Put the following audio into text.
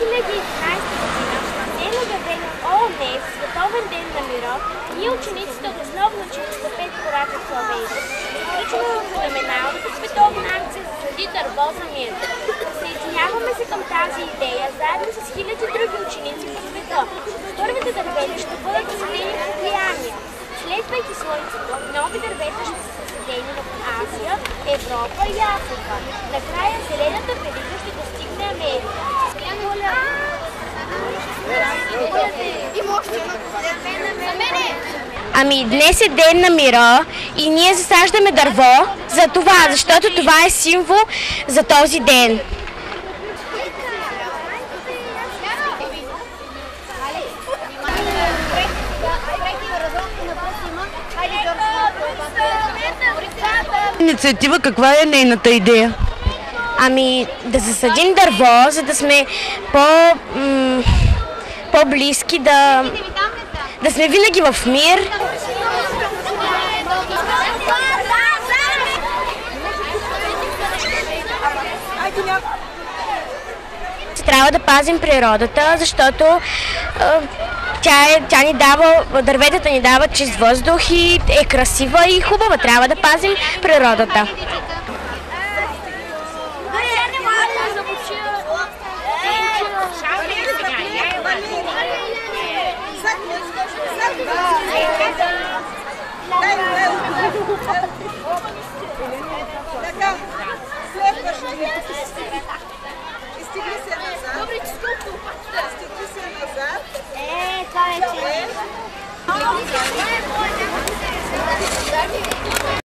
2011 година ден обявен от ООН Световен ден на мира, ние учениците от основно училище Петко Рачев Славейков включваме в феноменалната световна акция "Засади дърво за мир". Присъединяваме се към тази идея заедно с хиляди други ученици по света. Първите дървета ще бъдат засадени в Океания. Следвайки Слънцето, нови дървета ще са засадени в Азия, Европа и Африка. Накрая зелената верига ще достигне Америка. Ами днес е ден на мира и ние засаждаме дърво за това, защото това е символ за този ден. Инициатива, каква е нейната идея? Ами да засадим дърво, за да сме по-близки, да сме винаги в мир. Трябва да пазим природата, защото тя ни дава, дърветата ни дават чист въздух и е красива и хубава. Трябва да пазим природата. Стигли се назад. Добре, че стигли се назад. Това е че.